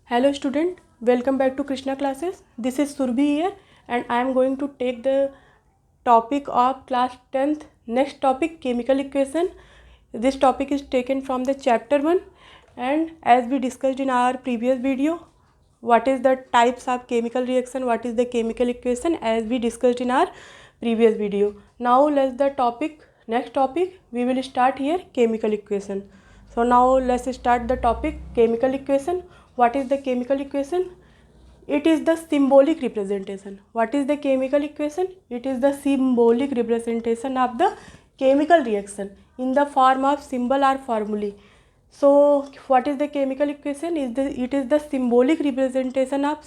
Hello student, welcome back to Krishna classes. This is Surbhi here and I am going to take the topic of class 10th. Next topic, chemical equation. This topic is taken from the chapter 1 and as we discussed in our previous video, what is the types of chemical reaction, what is the chemical equation as we discussed in our previous video. Now let's the topic, next topic we will start here chemical equation. So now let's start the topic chemical equation. What is the chemical equation? It is the symbolic representation. What is the chemical equation? It is the symbolic representation of the chemical reaction in the form of symbol or formulae. So what is the chemical equation? It is the symbolic representation of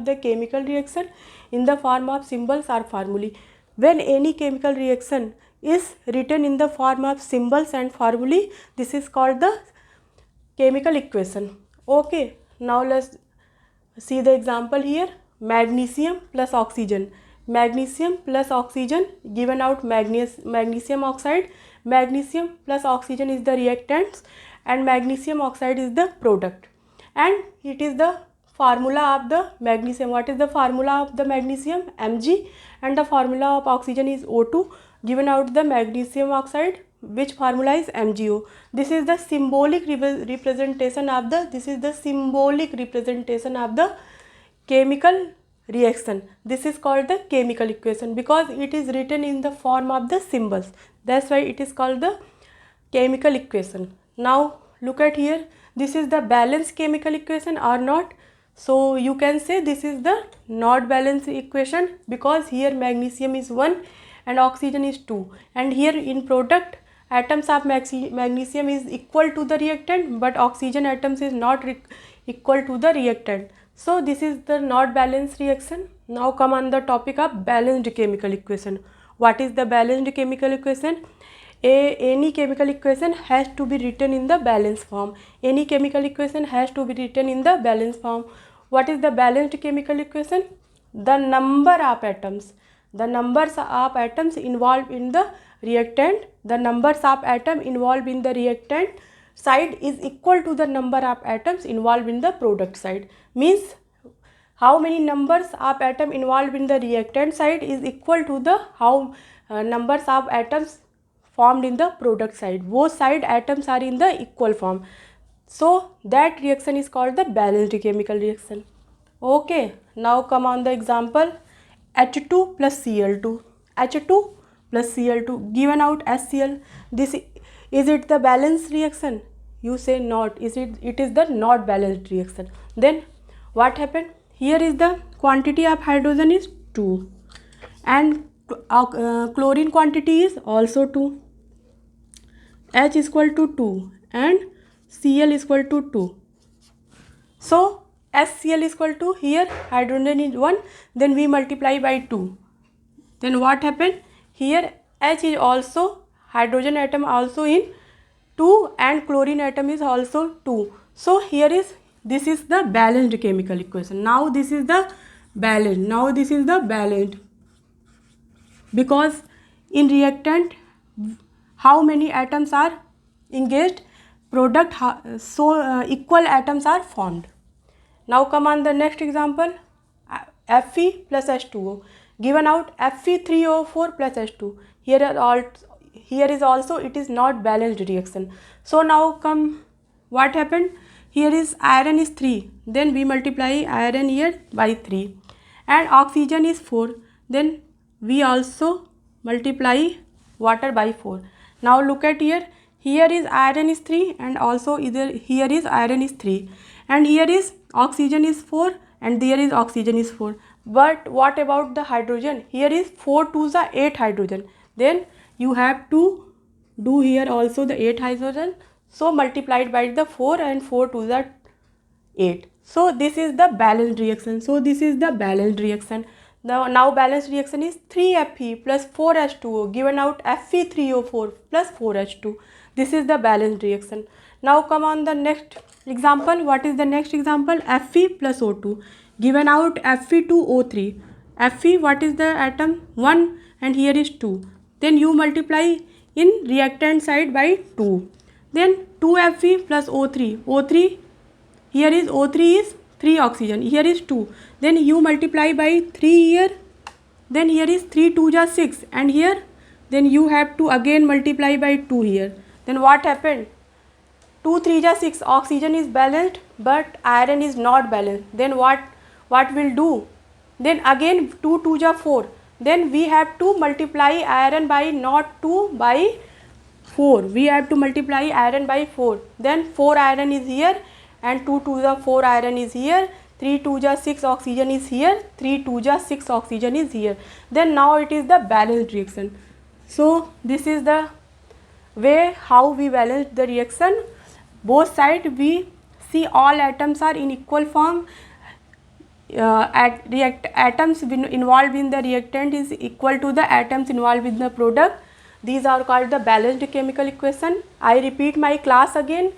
the chemical reaction in the form of symbols or formulae. When any chemical reaction is written in the form of symbols and formulae, this is called the chemical equation. Okay, now let's see the example here. Magnesium plus oxygen. Magnesium plus oxygen given out magnesium oxide. Magnesium plus oxygen is the reactants and magnesium oxide is the product. And it is the formula of the magnesium. What is the formula of the magnesium? Mg, and the formula of oxygen is O2. Given out the magnesium oxide, which formula is MgO. This is the symbolic representation of the chemical reaction. This is called the chemical equation because it is written in the form of the symbols. That's why it is called the chemical equation. Now look at here, this is the balanced chemical equation or not. So you can say this is the not balanced equation because here magnesium is 1 and oxygen is 2, and here in product atoms of magnesium is equal to the reactant but oxygen atoms is not equal to the reactant. So this is the not balanced reaction. Now come on the topic of balanced chemical equation. What is the balanced chemical equation? Any chemical equation has to be written in the balanced form. Any chemical equation has to be written in the balanced form. What is the balanced chemical equation? The number of atoms. The numbers of atoms involved in the reactant, the numbers of atoms involved in the reactant side is equal to the number of atoms involved in the product side. Means how many numbers of atoms involved in the reactant side is equal to the numbers of atoms formed in the product side. Both side atoms are in the equal form. So that reaction is called the balanced chemical reaction. Okay, now come on the example. H2 plus Cl2. H2 plus Cl2 given out HCl. This is it the balanced reaction? You say not. It is the not balanced reaction. Then what happened? Here is the quantity of hydrogen is 2 and chlorine quantity is also 2. H is equal to 2 and Cl is equal to 2. So HCl is equal to, here hydrogen is 1, then we multiply by 2. Then what happened? Here H is also, hydrogen atom also in 2 and chlorine atom is also 2. So here is, this is the balanced chemical equation. Now this is the balanced. Because in reactant, how many atoms are engaged? Product, equal atoms are formed. Now come on the next example. Fe plus H2O given out Fe3O4 plus H2. Here is also it is not balanced reaction. So now come, what happened? Here is iron is 3, then we multiply iron here by 3 and oxygen is 4, then we also multiply water by 4. Now look at here, here is iron is 3 and also here is iron is 3 and here is oxygen is 4 and there is oxygen is 4. But what about the hydrogen? Here is 4 to the 8 hydrogen. Then you have to do here also the 8 hydrogen. So multiplied by the 4 and 4 to the 8. So this is the balanced reaction. Now balanced reaction is 3Fe plus 4H2O given out Fe3O4 plus 4H2. This is the balanced reaction. Now come on the next example. What is the next example? Fe plus O2 given out Fe2O3. Fe, what is the atom? 1 and here is 2. Then you multiply in reactant side by 2. Then 2Fe plus O3. O3 here is O3 is 3 oxygen, here is 2, then you multiply by 3 here, then here is 3 2 ja 6, and here then you have to again multiply by 2 here. Then what happened? 2 3 ja 6, oxygen is balanced but iron is not balanced. Then what will do? Then again 2 2 ja 4, then we have to multiply iron by not 2 by 4, we have to multiply iron by 4. Then 4 iron is here and 2 2 ja 4 iron is here, 3 2 ja 6 oxygen is here, 3 2 ja 6 oxygen is here. Then now it is the balanced reaction. So this is the way how we balance the reaction. Both sides we see all atoms are in equal form. Atoms involved in the reactant is equal to the atoms involved in the product. These are called the balanced chemical equation. I repeat my class again.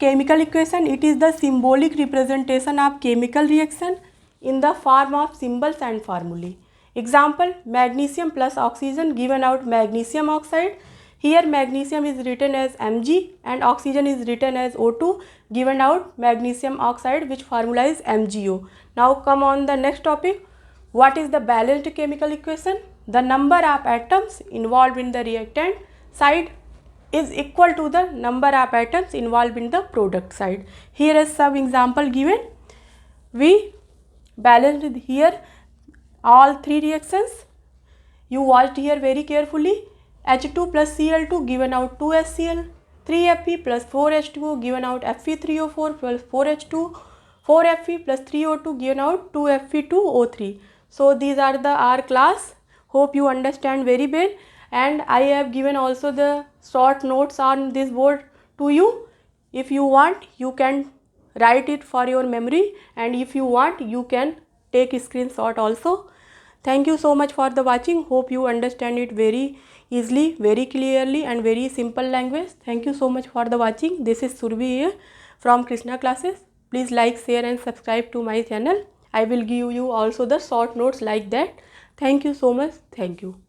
Chemical equation, it is the symbolic representation of chemical reaction in the form of symbols and formulae. Example, magnesium plus oxygen given out magnesium oxide. Here magnesium is written as Mg and oxygen is written as O2, given out magnesium oxide, which formula is MgO. Now come on the next topic. What is the balanced chemical equation? The number of atoms involved in the reactant side is equal to the number of atoms involved in the product side. Here is some example given. We balanced here all three reactions. You watched here very carefully. H2 plus Cl2 given out 2HCl, 3Fe plus 4H2O given out Fe3O4 plus 4H2, 4Fe plus 3O2 given out 2Fe2O3. So these are the our class. Hope you understand very well, and I have given also the short notes on this board to you. If you want, you can write it for your memory, and if you want, you can take a screenshot also. Thank you so much for the watching. Hope you understand it very easily, very clearly and very simple language. Thank you so much for the watching. This is Surbhi here from Krishna Classes. Please like, share and subscribe to my channel. I will give you also the short notes like that. Thank you so much. Thank you.